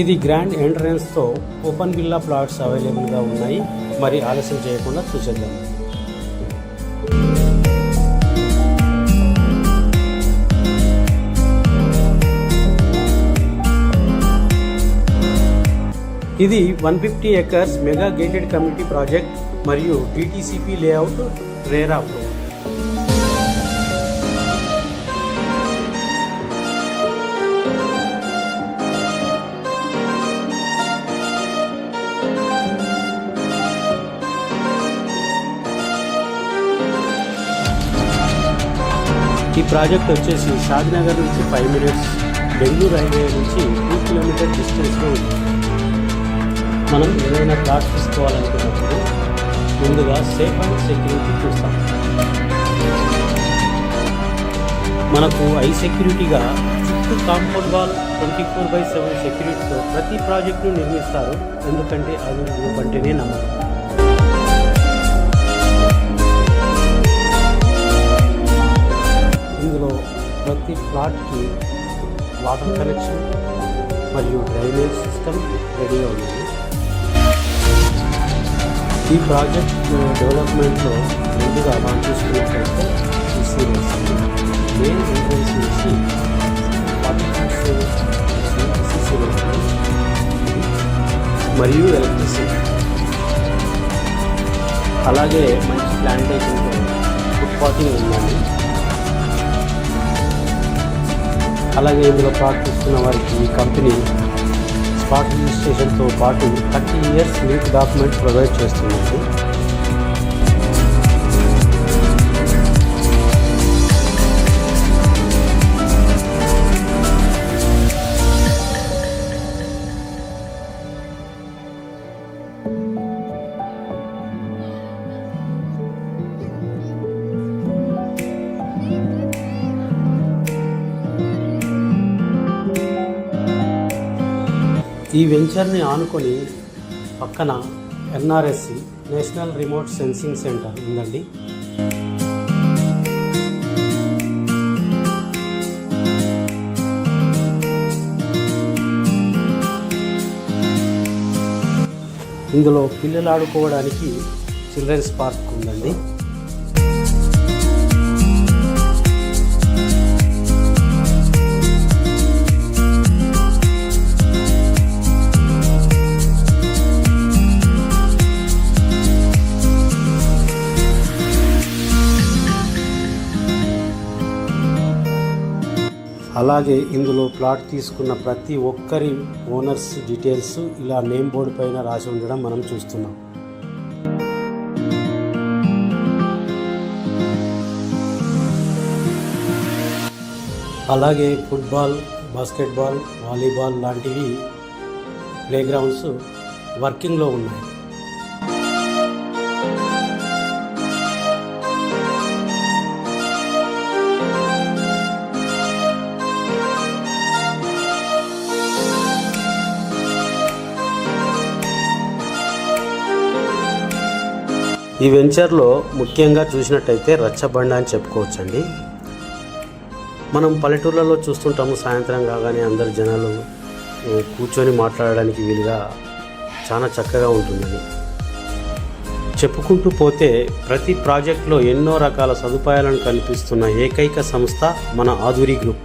ఇది grand ఎంట్రన్స్తో open villa plots అవైలబుల్గా ఉన్నాయి. మరి ఆలస్యం చేయకుండా చూసేద్దాం. ఇది 150 acres mega gated community project మరియు డిటిసిపి లేఅవుట్ రేరా ఫ్లో. ఈ ప్రాజెక్ట్ వచ్చేసి షాద్నగర్ నుంచి 5 minutes, బెంగళూరు హైవే నుంచి 2 kilometer డిస్టెన్స్లో ఉంది. మనం ఏదైనా ప్లాట్ తీసుకోవాలనుకున్నప్పుడు ముందుగా సేఫ్ అండ్ సెక్యూరిటీ చూస్తాం. మనకు సెక్యూరిటీగా చుట్టూ కాంపౌండ్ వాల్ 24/7 సెక్యూరిటీతో ప్రతి ప్రాజెక్టును నిర్మిస్తారు. ఎందుకంటే అది అంటేనే నమ్మకం. ఇందులో ప్రతి ప్లాట్కి వాటర్ కనెక్షన్ మరియు డ్రైనేజ్ సిస్టమ్ రెడీగా ఉంది. ఈ ప్రాజెక్ట్ డెవలప్మెంట్లో ముందుగా మనం చూసుకున్నట్లయితే సిసి రోడ్స్ మెయిన్ ఎంట్రన్స్ నుంచి 40 సిసి రోడ్స్ మరియు ఎలక్ట్రిసిటీ, అలాగే మంచి ప్లాంటేషన్తో ఫుట్పాతింగ్ ఉందండి. అలాగే ఇందులో ప్లాట్ తీసుకున్న వారికి ఈ కంపెనీ స్పాట్ రిజిస్ట్రేషన్తో పాటు 30 years లింక్ డాక్యుమెంట్ ప్రొవైడ్ చేస్తుంది. ఈ వెంచర్ని ఆనుకొని పక్కన NRSC national remote sensing centre ఉందండి. ఇందులో పిల్లలు ఆడుకోవడానికి చిల్డ్రన్స్ పార్క్ ఉందండి. అలాగే ఇందులో ప్లాట్ తీసుకున్న ప్రతి ఒక్కరి ఓనర్స్ డీటెయిల్స్ ఇలా నేమ్ బోర్డు పైన రాసి ఉండడం మనం చూస్తున్నాం. అలాగే ఫుట్బాల్, బాస్కెట్బాల్, వాలీబాల్ లాంటివి ప్లేగ్రౌండ్స్ వర్కింగ్లో ఉన్నాయి. ఈ వెంచర్లో ముఖ్యంగా చూసినట్టయితే రచ్చబండ అని చెప్పుకోవచ్చండి. మనం పల్లెటూర్లలో చూస్తుంటాము, సాయంత్రం కాగానే అందరు జనాలు కూర్చొని మాట్లాడడానికి వీలుగా చాలా చక్కగా ఉంటుందని. చెప్పుకుంటూ పోతే ప్రతి ప్రాజెక్టులో ఎన్నో రకాల సదుపాయాలను కల్పిస్తున్న ఏకైక సంస్థ మన ఆధురి గ్రూప్.